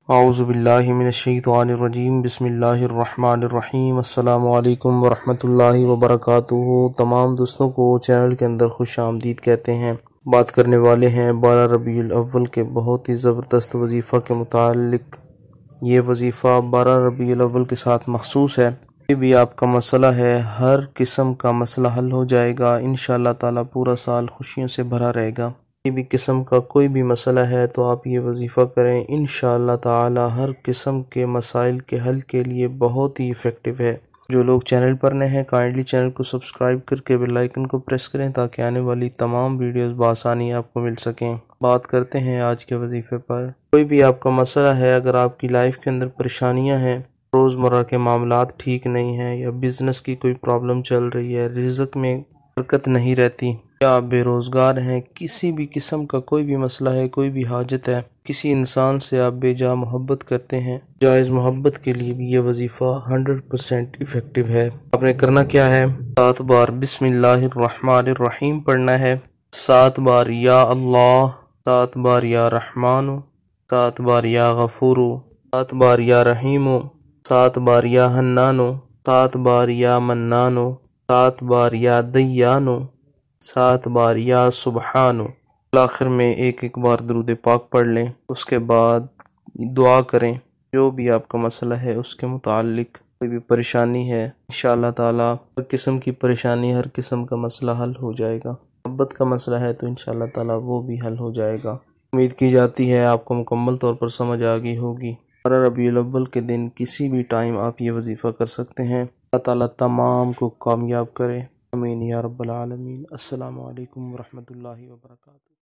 اعوذ باللہ من الشیطان الرجیم بسم اللہ الرحمن الرحیم السلام علیکم ورحمۃ اللہ وبرکاتہ۔ تمام دوستوں کو چینل کے اندر خوش آمدید کہتے ہیں۔ بات کرنے والے ہیں 12 ربیع الاول کے بہت ہی زبردست وظیفہ کے متعلق۔ یہ وظیفہ 12 ربیع الاول کے ساتھ مخصوص ہے۔ کوئی بھی آپ کا مسئلہ ہے، ہر قسم کا مسئلہ حل ہو جائے گا انشاءاللہ تعالی۔ پورا سال خوشیوں سے بھرا رہے گا۔ کوئی بھی قسم کا کوئی بھی مسئلہ ہے تو آپ یہ وظیفہ کریں انشاءاللہ تعالی۔ ہر قسم کے مسائل کے حل کے لیے بہت ہی ایفیکٹو ہے۔ جو لوگ چینل پر نئے ہیں کائنڈلی چینل کو سبسکرائب کر کے بیل آئیکن کو پریس کریں تاکہ آنے والی تمام ویڈیوز بآسانی آپ کو مل سکیں۔ بات کرتے ہیں آج کے وظیفے پر۔ کوئی بھی آپ کا مسئلہ ہے، اگر آپ کی لائف کے اندر پریشانیاں ہیں، روزمرہ کے معاملات ٹھیک نہیں ہیں، یا بزنس کی کوئی پرابلم چل رہی ہے، رزق میں برکت نہیں رہتی، یا آپ بے روزگار ہیں، کسی بھی قسم کا کوئی بھی مسئلہ ہے، کوئی بھی حاجت ہے، کسی انسان سے آپ بے جا محبت کرتے ہیں، جائز محبت کے لیے بھی یہ وظیفہ 100% ایفیکٹو ہے۔ آپ نے کرنا کیا ہے، 7 بار بسم اللہ الرحمن الرحیم پڑھنا ہے، 7 بار یا اللہ، 7 بار یا رحمان، 7 بار یا غفور، 7 بار یا رحیم، 7 بار یا حنان، 7 بار یا منان، 7 بار یا دیان، 7 بار یا سبحان۔ آخر میں ایک بار درود پاک پڑھ لیں۔ اس کے بعد دعا کریں، جو بھی آپ کا مسئلہ ہے اس کے متعلق، کوئی بھی پریشانی ہے انشاءاللہ تعالی ہر قسم کی پریشانی، ہر قسم کا مسئلہ حل ہو جائے گا۔ محبت کا مسئلہ ہے تو انشاءاللہ تعالی وہ بھی حل ہو جائے گا۔ امید کی جاتی ہے آپ کو مکمل طور پر سمجھ آ گئی ہوگی۔ 12 ربیع الاول کے دن کسی بھی ٹائم آپ یہ وظیفہ کر سکتے ہیں۔ اللہ تعالی تمام کو کامیاب کرے، آمین یا رب العالمین۔ السلام علیکم ورحمۃ اللہ وبرکاتہ۔